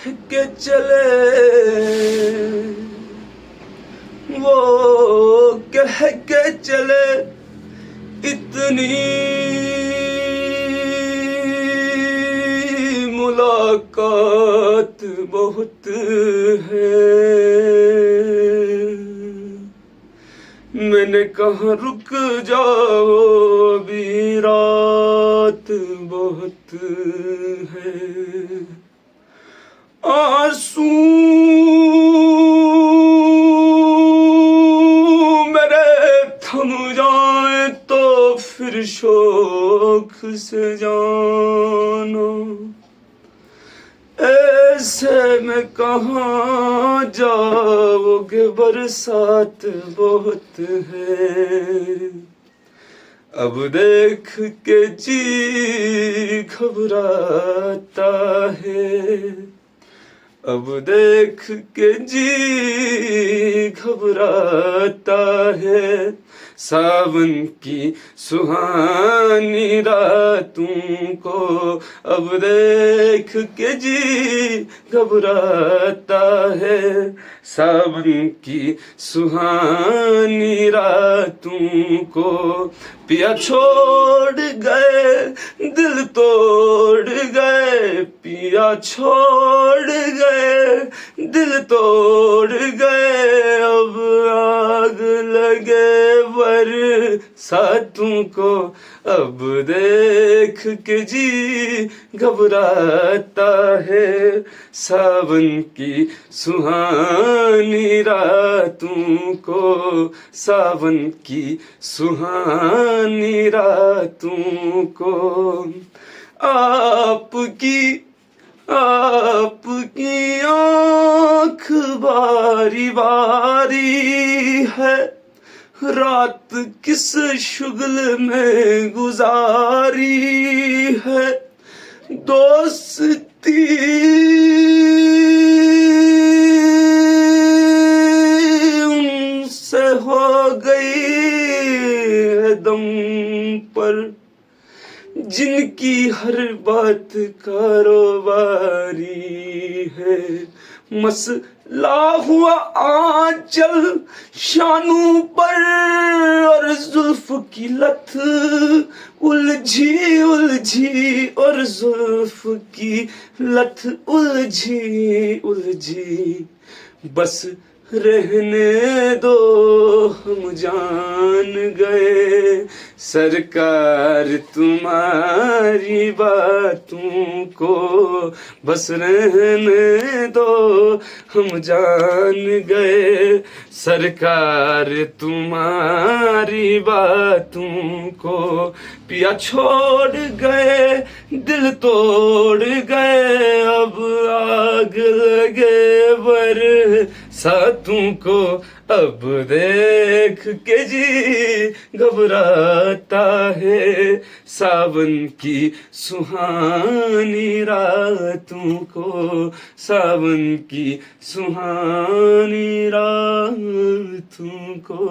के चले, वो कह के चले इतनी मुलाकात बहुत है। मैंने कहा रुक जाओ अभी रात बहुत है। आंसू मेरे थम जाए तो फिर शौक से जानो, ऐसे में कहाँ जाओगे बरसात बहुत है। अब देख के जी घबराता है, अब देख के जी घबराता है। सावन की सुहानी रातों को अब देख के जी घबराता है। सावन की सुहानी रातों को पिया छोड़ गए, दिल तोड़ गए, पिया छोड़ गए, दिल तोड़ गए। अब आग लगे बरसातों को अब देख के जी घबराता है। सावन की सुहानी रातों को, सावन की सुहानी रातों को। आपकी आँख बारी बारी है, रात किस शुगल में गुजारी है। दोस्ती उनसे हो गई है दम पर, जिनकी हर बात कारोबारी है। मसला हुआ आंचल शानू पर और जुल्फ की लत उलझी उलझी, और जुल्फ की लत उलझी उलझी। बस रहने दो हम जान गए, सरकार तुम्हारी बातों को। बस रहने दो हम जान गए, सरकार तुम्हारी बातों को। पिया छोड़ गए, दिल तोड़ गए, अब आग लगे बरसातों को अब देख के जी घबराता है। सावन की सुहानी रातों को, सावन की सुहानी रातों को।